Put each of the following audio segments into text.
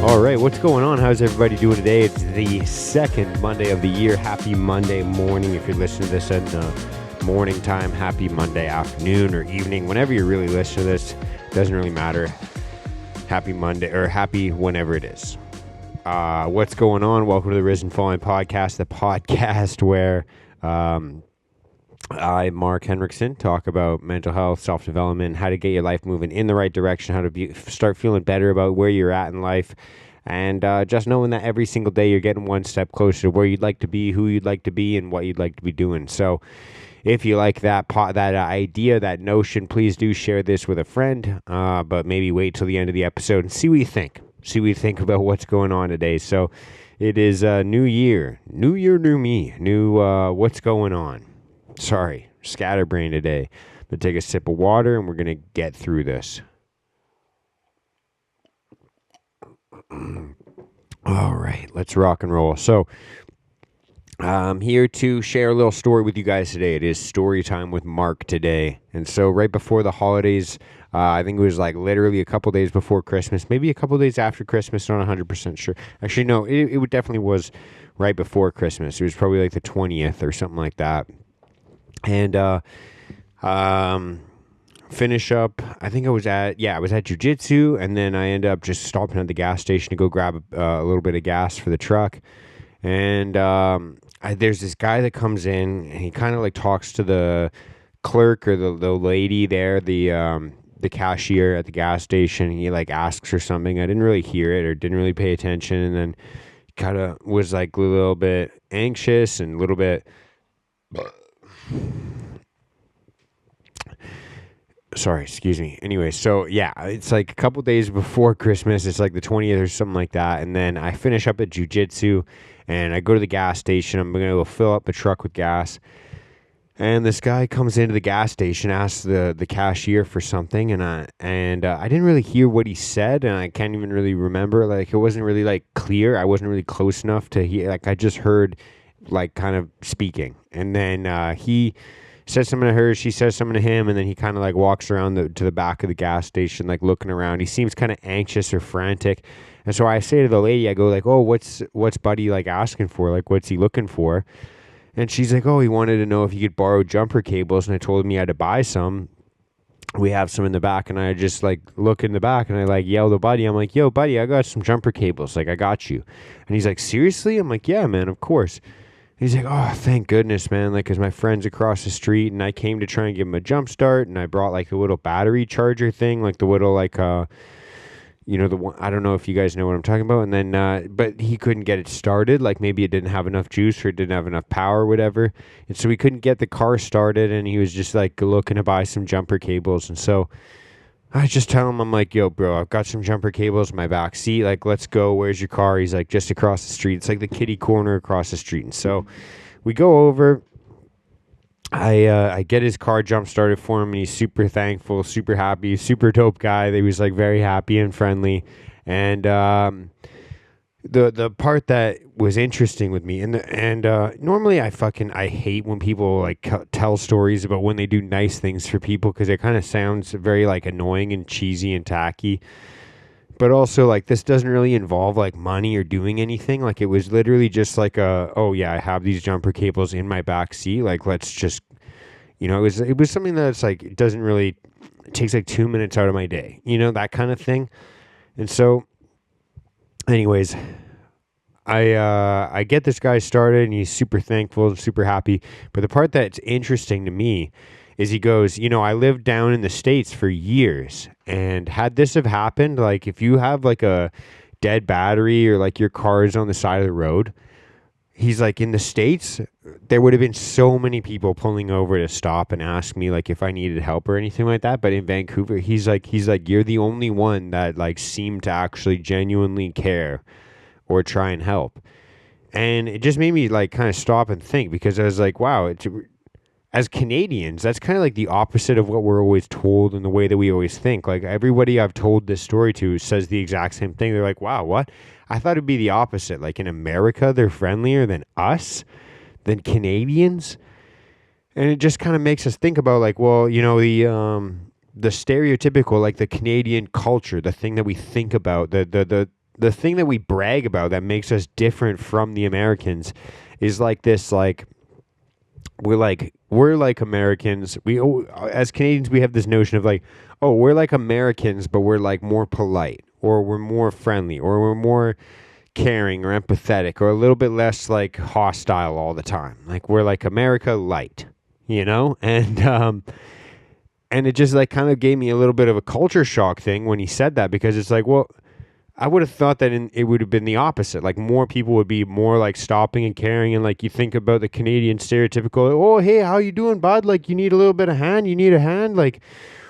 All right, what's going on? How's everybody doing today? It's the second Monday of the year. Happy Monday morning if you're listening to this in the morning time. Happy Monday afternoon or evening. Whenever you're really listening to this, doesn't really matter. Happy Monday or happy whenever it is. What's going on? Welcome to the Risen Falling Podcast, the podcast where I, Mark Henriksen, talk about mental health, self-development, how to get your life moving in the right direction, how to start feeling better about where you're at in life, and just knowing that every single day you're getting one step closer to where you'd like to be, who you'd like to be, and what you'd like to be doing. So if you like that idea, that notion, please do share this with a friend, but maybe wait till the end of the episode and see what you think. See what you think about what's going on today. So it is new year, new me, new what's going on. Sorry, scatterbrain today. But take a sip of water and we're going to get through this. All right, let's rock and roll. So I'm here to share a little story with you guys today. It is story time with Mark today. And so right before the holidays, I think it was like literally a couple days before Christmas, maybe a couple days after Christmas, not 100% sure. Actually, no, it definitely was right before Christmas. It was probably like the 20th or something like that. And finish up, I think I was at jiu-jitsu, and then I ended up just stopping at the gas station to go grab a little bit of gas for the truck. And there's this guy that comes in, and he kind of like talks to the clerk or the lady there, the cashier at the gas station. He like asks her something. I didn't really hear it or didn't really pay attention, and then kind of was like a little bit anxious and a little bit sorry, excuse me. Anyway, so yeah, it's like a couple days before Christmas. It's like the 20th or something like that. And then I finish up at jiu-jitsu and I go to the gas station. I'm going to go fill up the truck with gas. And this guy comes into the gas station, asks the cashier for something. And I didn't really hear what he said. And I can't even really remember. Like, it wasn't really like clear. I wasn't really close enough to hear. Like, I just heard like kind of speaking. And then he says something to her, she says something to him, and then he kind of like walks around to the back of the gas station, like looking around. He seems kind of anxious or frantic. And so I say to the lady, I go like, oh, what's buddy like asking for? Like, what's he looking for? And she's like, oh, he wanted to know if he could borrow jumper cables. And I told him he had to buy some. We have some in the back. And I just like look in the back and I like yell to buddy. I'm like, yo, buddy, I got some jumper cables. Like, I got you. And he's like, seriously? I'm like, yeah, man, of course. He's like, oh, thank goodness, man, like, because my friend's across the street, and I came to try and give him a jump start, and I brought, like, a little battery charger thing, like the little, like, the one, I don't know if you guys know what I'm talking about, and then, but he couldn't get it started, like, maybe it didn't have enough juice, or it didn't have enough power, or whatever, and so he couldn't get the car started, and he was just, like, looking to buy some jumper cables, and so I just tell him, I'm like, yo, bro, I've got some jumper cables in my back seat. Like, let's go. Where's your car? He's like, just across the street. It's like the kitty corner across the street. And so we go over. I get his car jump started for him, and he's super thankful, super happy, super dope guy. He was like very happy and friendly. And the part that was interesting with me, and normally I hate when people like tell stories about when they do nice things for people, because it kind of sounds very like annoying and cheesy and tacky. But also, like, this doesn't really involve like money or doing anything. Like, it was literally just like oh yeah, I have these jumper cables in my back seat. Like, let's just, it was something that's like, it takes like 2 minutes out of my day, that kind of thing. And so anyways, I get this guy started, and he's super thankful and super happy. But the part that's interesting to me is he goes, I lived down in the States for years, and had this have happened, like if you have like a dead battery or like your car is on the side of the road, he's like, in the States, there would have been so many people pulling over to stop and ask me like if I needed help or anything like that. But in Vancouver, he's like, you're the only one that like seemed to actually genuinely care or try and help. And it just made me like kind of stop and think, because I was like, wow, as Canadians, that's kind of like the opposite of what we're always told and the way that we always think. Like, everybody I've told this story to says the exact same thing. They're like, wow, what? I thought it'd be the opposite. Like, in America, they're friendlier than us, than Canadians. And it just kind of makes us think about like, well, the stereotypical, like the Canadian culture, the thing that we think about, the the thing that we brag about that makes us different from the Americans is like this, like we're like Americans. As Canadians we have this notion of like, oh, we're like Americans, but we're like more polite, or we're more friendly, or we're more caring or empathetic, or a little bit less like hostile all the time. Like we're like America light, and it just like kind of gave me a little bit of a culture shock thing when he said that, because it's like, well, I would have thought that it would have been the opposite. Like more people would be more like stopping and caring, and like you think about the Canadian stereotypical, oh hey, how you doing, bud? Like you need a little bit of hand, you need a hand, like,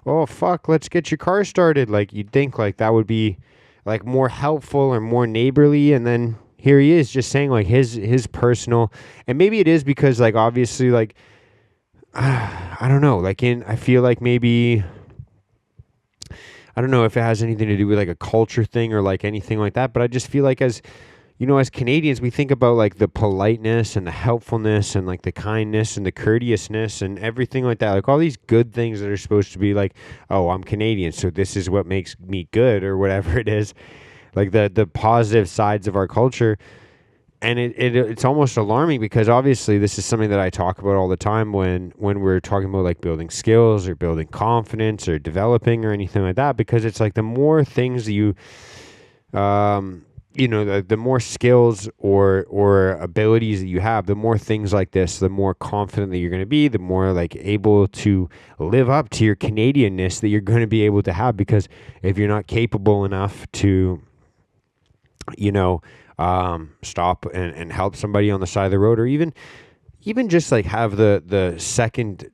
oh fuck, let's get your car started. Like you'd think like that would be like more helpful or more neighborly, and then here he is just saying like his personal, and maybe it is because like obviously like I don't know, like I feel like maybe I don't know if it has anything to do with like a culture thing or like anything like that, but I just feel like as as Canadians, we think about like the politeness and the helpfulness and like the kindness and the courteousness and everything like that. Like all these good things that are supposed to be like, oh, I'm Canadian, so this is what makes me good, or whatever it is. Like the positive sides of our culture. And it's almost alarming, because obviously this is something that I talk about all the time when we're talking about like building skills or building confidence or developing or anything like that, because it's like the more things you the more skills or abilities that you have, the more things like this, the more confident that you're going to be, the more like able to live up to your Canadianness that you're going to be able to have. Because if you're not capable enough to stop and help somebody on the side of the road, or even just like have the second,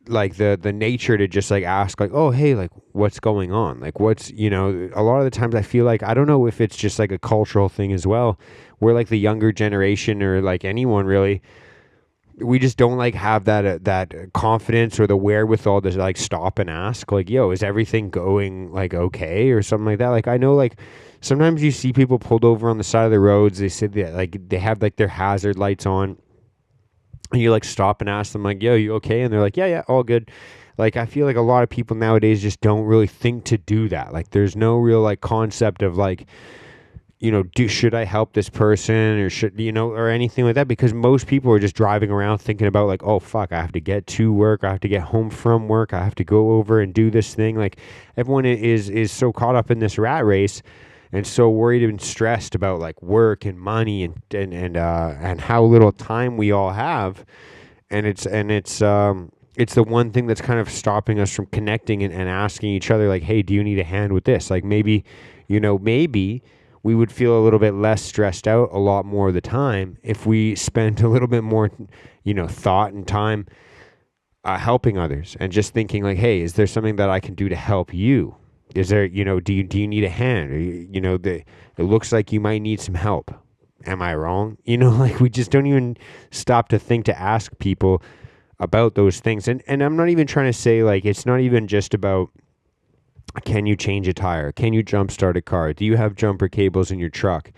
like the nature to just like ask like, oh hey, like what's going on, like what's a lot of the times I feel like, I don't know if it's just like a cultural thing as well, where like the younger generation, or like anyone really, we just don't like have that confidence or the wherewithal to like stop and ask like, yo, is everything going like okay, or something like that. Like I know like sometimes you see people pulled over on the side of the roads, they said that like they have like their hazard lights on, and you like stop and ask them like, yo, you okay? And they're like, yeah, all good. Like I feel like a lot of people nowadays just don't really think to do that. Like there's no real like concept of like, should I help this person, or or anything like that, because most people are just driving around thinking about like, oh fuck, I have to get to work, I have to get home from work, I have to go over and do this thing. Like everyone is so caught up in this rat race, and so worried and stressed about like work and money and how little time we all have, and it's the one thing that's kind of stopping us from connecting and asking each other like, hey, do you need a hand with this? Like maybe we would feel a little bit less stressed out a lot more of the time if we spent a little bit more thought and time helping others, and just thinking like, hey, is there something that I can do to help you? Is there, do you need a hand? Or, it looks like you might need some help. Am I wrong? Like we just don't even stop to think to ask people about those things. And I'm not even trying to say like, it's not even just about, can you change a tire? Can you jumpstart a car? Do you have jumper cables in your truck?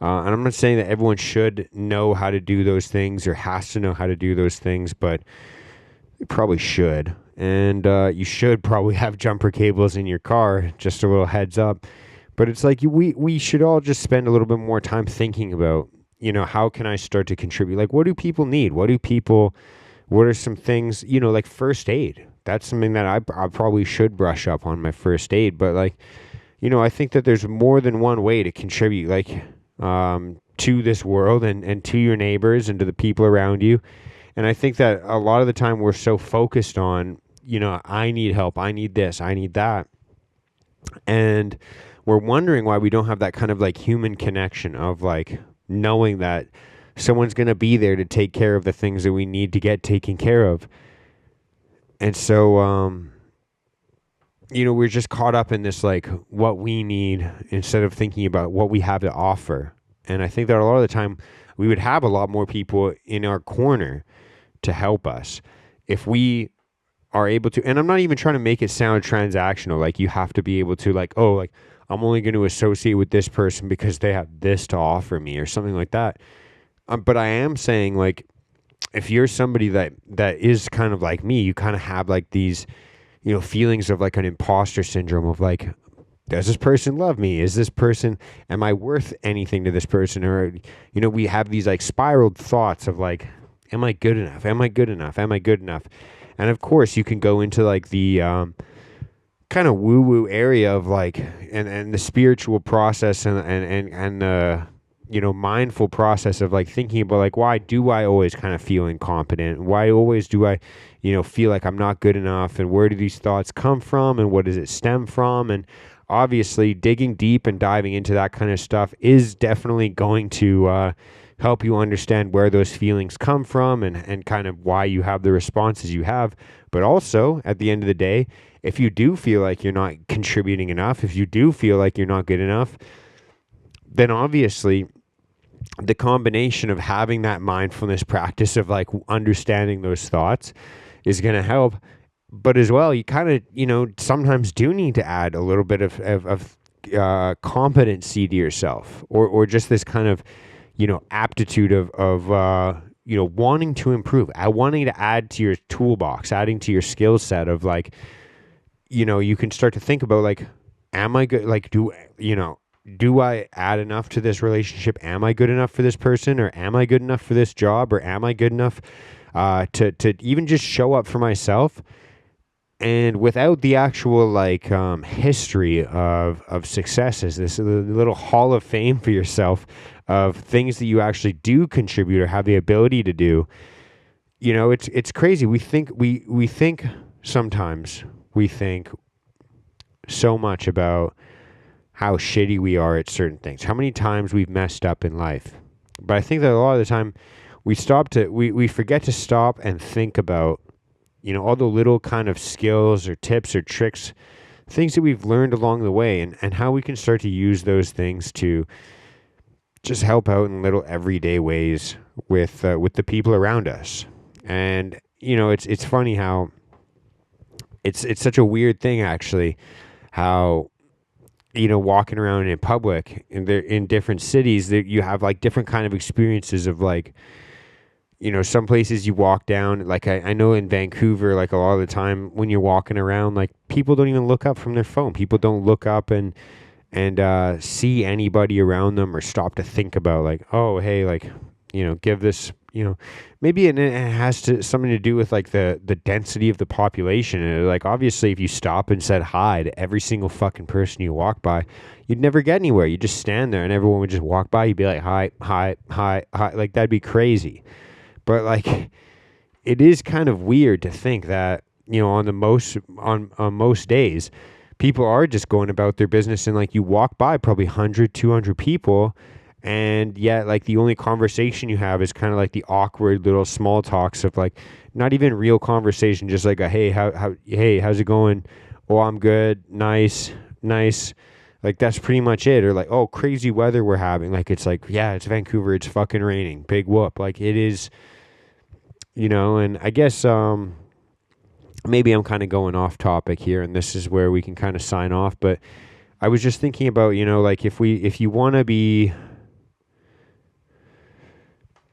And I'm not saying that everyone should know how to do those things or has to know how to do those things, but you probably should. And you should probably have jumper cables in your car, just a little heads up. But it's like we should all just spend a little bit more time thinking about, how can I start to contribute? Like, what do people need? What are some things, like first aid? That's something that I probably should brush up on, my first aid. But like, I think that there's more than one way to contribute, like to this world and to your neighbors and to the people around you. And I think that a lot of the time we're so focused on, I need help, I need this, I need that. And we're wondering why we don't have that kind of like human connection of like knowing that someone's going to be there to take care of the things that we need to get taken care of. And so, we're just caught up in this, like what we need instead of thinking about what we have to offer. And I think that a lot of the time we would have a lot more people in our corner to help us if we are able to. And I'm not even trying to make it sound transactional, like you have to be able to like, oh, like I'm only going to associate with this person because they have this to offer me or something like that. But I am saying like, if you're somebody that is kind of like me, you kind of have like these, feelings of like an imposter syndrome of like, does this person love me? Am I worth anything to this person? Or, we have these like spiraled thoughts of like, am I good enough? Am I good enough? Am I good enough? And of course, you can go into like the kind of woo woo area of like, and the spiritual process and the, mindful process of like thinking about like, why do I always kind of feel incompetent? Why always do I, feel like I'm not good enough? And where do these thoughts come from? And what does it stem from? And obviously, digging deep and diving into that kind of stuff is definitely going to help you understand where those feelings come from and kind of why you have the responses you have. But also, at the end of the day, if you do feel like you're not contributing enough, if you do feel like you're not good enough, then obviously the combination of having that mindfulness practice of like understanding those thoughts is going to help. But as well, you kind of, sometimes do need to add a little bit of competency to yourself, or just this kind of, aptitude of wanting to improve, wanting to add to your toolbox, adding to your skill set of like, you can start to think about like, am I good? Like, do I add enough to this relationship? Am I good enough for this person? Or am I good enough for this job? Or am I good enough to even just show up for myself? And without the actual like history of successes, this little hall of fame for yourself of things that you actually do contribute or have the ability to do, it's crazy. We think sometimes we think so much about how shitty we are at certain things, how many times we've messed up in life. But I think that a lot of the time we forget to stop and think about, all the little kind of skills or tips or tricks, things that we've learned along the way, and how we can start to use those things to just help out in little everyday ways with the people around us. And, it's funny how it's such a weird thing, actually, how, walking around in public in different cities that you have like different kind of experiences of like, some places you walk down, like I know in Vancouver, like a lot of the time when you're walking around, like people don't even look up from their phone. People don't look up and see anybody around them or stop to think about like, oh, hey, like, give this, maybe it has something to do with like the density of the population. And like, obviously, if you stop and said hi to every single fucking person you walk by, you'd never get anywhere. You just stand there and everyone would just walk by. You'd be like, hi, hi, hi, hi. Like, that'd be crazy. But like, it is kind of weird to think that, on most days, people are just going about their business and like you walk by probably 100, 200 people. And yet like the only conversation you have is kind of like the awkward little small talks of like, not even real conversation, just like a, hey, hey, how's it going? Oh, I'm good. Nice. Like, that's pretty much it. Or like, oh, crazy weather we're having. Like, it's like, yeah, it's Vancouver. It's fucking raining. Big whoop. Like, it is, and I guess maybe I'm kind of going off topic here, and this is where we can kind of sign off. But I was just thinking about, like if you want to be,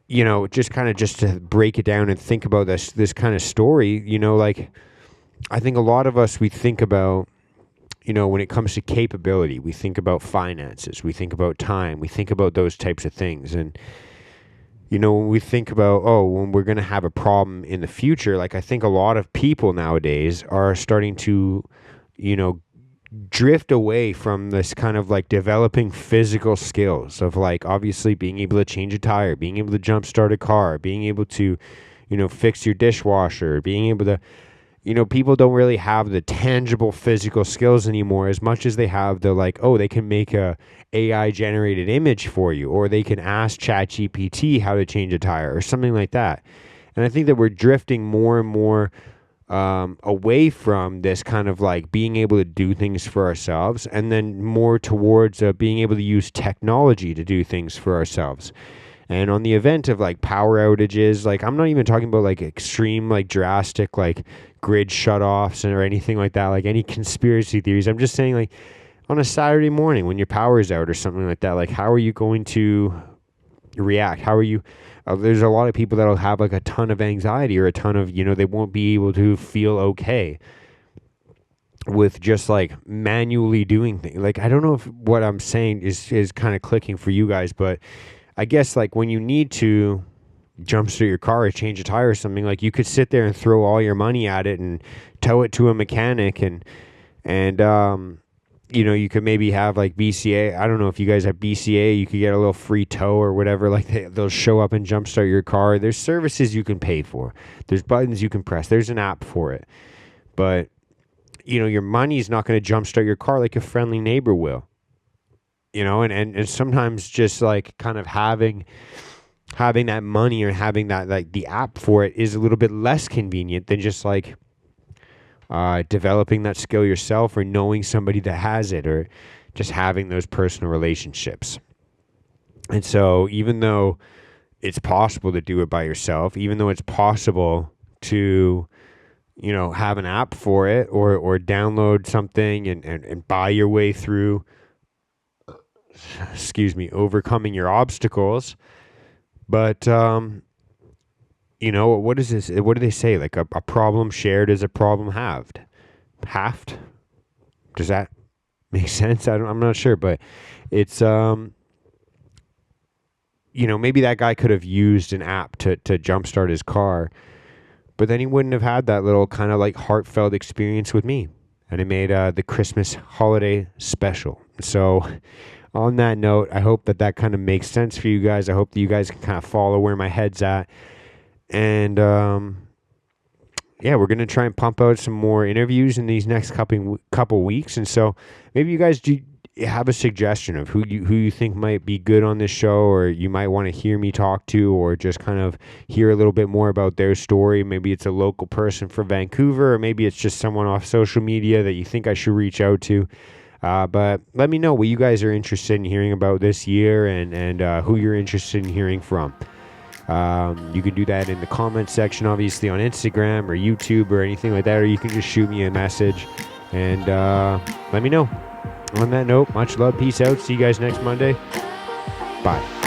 just to break it down and think about this kind of story, like I think a lot of us, we think about, when it comes to capability, we think about finances, we think about time, we think about those types of things. And, when we think about, when we're going to have a problem in the future, like I think a lot of people nowadays are starting to, drift away from this kind of like developing physical skills of like obviously being able to change a tire, being able to jump start a car, being able to, fix your dishwasher, being able to, people don't really have the tangible physical skills anymore as much as they have the like, they can make a AI generated image for you, or they can ask ChatGPT how to change a tire or something like that. And I think that we're drifting more and more away from this kind of like being able to do things for ourselves, and then more towards being able to use technology to do things for ourselves. And on the event of like power outages, like I'm not even talking about like extreme, like drastic, like grid shutoffs or anything like that, like any conspiracy theories. I'm just saying like on a Saturday morning when your power is out or something like that, like how are you going to react? How are you? There's a lot of people that'll have like a ton of anxiety or a ton of, they won't be able to feel okay. with just like manually doing things. Like, I don't know if what I'm saying is kind of clicking for you guys, but I guess like when you need to jumpstart your car or change a tire or something, like you could sit there and throw all your money at it and tow it to a mechanic, and you know, you could maybe have like BCA. I don't know if you guys have BCA. You could get a little free tow or whatever. Like they'll show up and jumpstart your car. There's services you can pay for. There's buttons you can press. There's an app for it. But you know, your money's not going to jumpstart your car like a friendly neighbor will. You know, and sometimes just like kind of having that money or having that, like the app for it, is a little bit less convenient than just like developing that skill yourself, or knowing somebody that has it, or just having those personal relationships. And so even though it's possible to do it by yourself, even though it's possible to, you know, have an app for it, or download something and buy your way through, overcoming your obstacles. But, you know, what is this? What do they say? Like a problem shared is a problem halved. Halved? Does that make sense? I'm not sure, but it's, you know, maybe that guy could have used an app to jumpstart his car, but then he wouldn't have had that little kind of like heartfelt experience with me. And it made the Christmas holiday special. So on that note, I hope that kind of makes sense for you guys. I hope that you guys can kind of follow where my head's at. And yeah, we're going to try and pump out some more interviews in these next couple weeks. And so maybe you guys do have a suggestion of who you think might be good on this show, or you might want to hear me talk to, or just kind of hear a little bit more about their story. Maybe it's a local person from Vancouver, or maybe it's just someone off social media that you think I should reach out to. But let me know what you guys are interested in hearing about this year, and who you're interested in hearing from. You can do that in the comment section, obviously, on Instagram or YouTube or anything like that, or you can just shoot me a message and let me know. On that note, much love, peace out, see you guys next Monday. Bye.